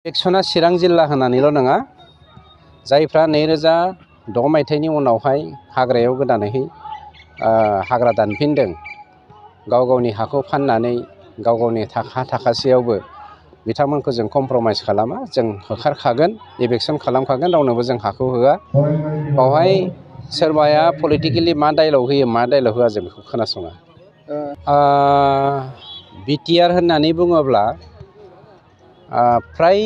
इलेक्शना चिरां जिल्ला होननानैल' नङा, जायफ्रा 2006 मायथाइनि उनावहाय हाग्रायाव गोदानैहाय हाग्रा दानफिनदों, गाव गावनि हाखौ फाननानै गाव गावनि थाखासेयावबो बिथांमोनखौ जों कमप्रमाइस खालामा, जों होखारखागोन, इलेक्शन खालामखागोन, रावनोबो जों हाखौ होआ। बावहाय सोरबाया पलिटिकेलि मा डायलग होयो मा डायलग होआ जों बेखौ खोनासङा। बिटिआर होननानै बुङोब्ला फ्राय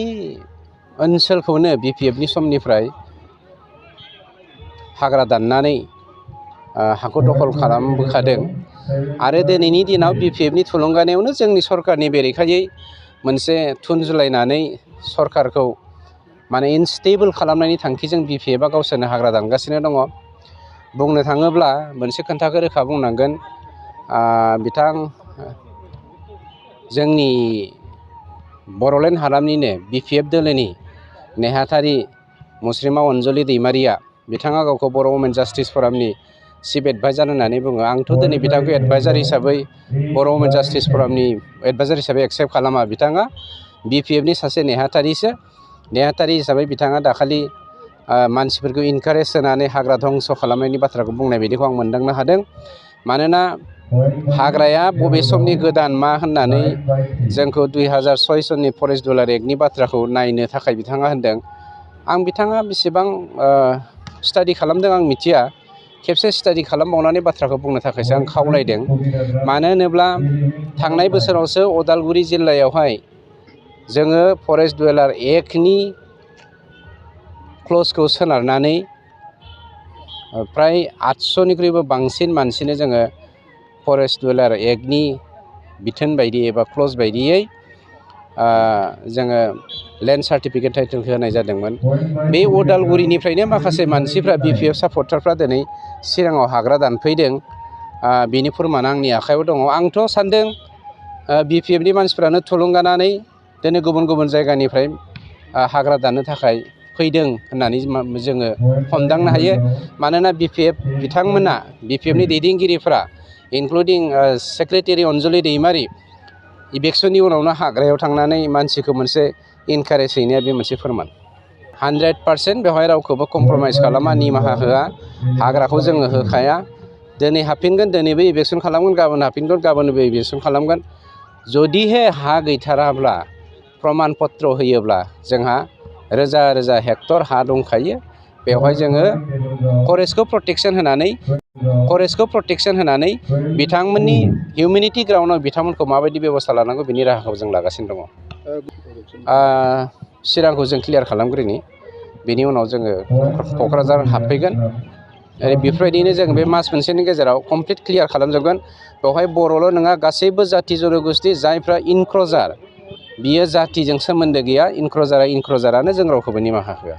ओनसोलखौनो बिपिएफनि समनिफ्राय हाग्रा दाननानै हाखौ दखल खालामबोखादों आरो दिनैनि दिनाव बिपिएफनि थुलुंगानायावनो जोंनि सरकारनि बेरेखायै मोनसे थुनजुलायनानै सरकारखौ माने इनस्टेबल खालामनायनि थांखिजों बिपिएफआ गावसोरनो हाग्रा दानगासिनो दङ। बुंनो थाङोब्ला मोनसे खोथाखौ रोखा बुंनांगोन, बिथां जोंनि बर'लेण्ड हालामनिनो बिपिएफ दोलोनि नेहाथारि मुस्रिमा अनजलि दैमारिया, बिथाङा गावखौ बर' वुमेन जास्टिस फरामनि चिफ एडभाइजार होननानै बुङो। आंथ' दिनै बिथांखौ एडभाइजार हिसाबै बर' वुमेन जास्टिस फरामनि एडभाइजार हिसाबै एक्सेप्ट खालामा। बिथाङा बिपिएफनि सासे नेहाथारि हिसाबै बिथाङा दाखालि मानसिफोरखौ इनकारेज होनानै हाग्रा धंस खालामनायनि बाथ्राखौ बुंनाय बायदिखौ आं मोनदांनो हादों। मानोना हाग्राया बबे समनि गोदान मा होननानै जोंखौ 2006 सननि फरेस्ट रुलार एक्टनि बाथ्राखौ नायनो थाखाय बिथाङा होनदों। बिथाङा बेसेबां स्टाडि खालामदों आं मिथिया, खेबसे स्टाडि खालामबावनानै बाथ्राखौ बुंनो थाखायसो आं खावलायदों। मानो होनोब्ला थांनाय बोसोरावसो उदालगुरि जिल्लायावहाय जोङो फरेस्ट डुवेलार एक्टनि क्लजखौ सोनारनानै फ्राय 800निख्रुइबो बांसिन मानसिनो जोङो फरेस्ट डुवेलार एक्टनि बिथोन बायदि एबा क्लज बायदियै जोङो लेन्ड सार्टिफिकेट टाइटेल होनाय जादोंमोन। बे उदालगुरिनिफ्रायनो माखासे मानसिफ्रा बिपिएफ सापर्टारफ्रा दिनै चिराङाव हाग्रा दानफैदों, बिनि फोरमान आंनि आखायाव दङ। आंथ' सान्दों बिपिएफनि मानसिफ्रानो थुलुंगानानै दिनै गुबुन गुबुन जायगानिफ्राय हाग्रा दाननो थाखाय फैदों होननानै जोङो हमदांनो हायो। मानोना बिथांमोना बिपिएफनि दैदेनगिरिफ्रा इनक्लुडिं सेक्रेटारि अनजलि दैमारि इलेक्शननि उनावनो हाग्रायाव थांनानै मानसिखौ मोनसे इनकारेज हैनाया बे मोनसे फोरमान। 100% बेवहाय रावखौबो कमप्रमाइस खालामा, निमाहा होआ, हाग्राखौ जोङो होखाया। दिनै हाबफिनगोन, दिनैबो इलेक्शन खालामगोन, गाबोन हाबफिनगोन, गाबोनबो इलेक्शन खालामगोन। जुदिहे हा गैथाराब्ला प्रमान पत्र होयोब्ला जोंहा रोजा रोजा हेक्टर हा दंखायो। बेवहाय जोङो फरेस्टखौ प्रटेक्सन होनानै बिथांमोननि हिउमेनिटि ग्राउन्डआव बिथांमोनखौ माबायदि बेबस्था लानांगौ बिनि राहाखौ जों लागासिनो दङ। चिरांखौ जों क्लियार खालामग्रोनि, बेनि उनाव जोङो क'क्राझार हाबफैगोन। बेफोरबायदिनो जों बे मास मोनसेनि गेजेराव कमप्लिट क्लियार खालामजोबगोन। बेवहाय बर'ल' नङा, गासैबो जाथि जन'गोष्ठि जायफ्रा इनक्रजार, बियो जातिजों सोमोन्दो गैया। इनक्रजारानो, जों रावखौबो निमाहा होआ।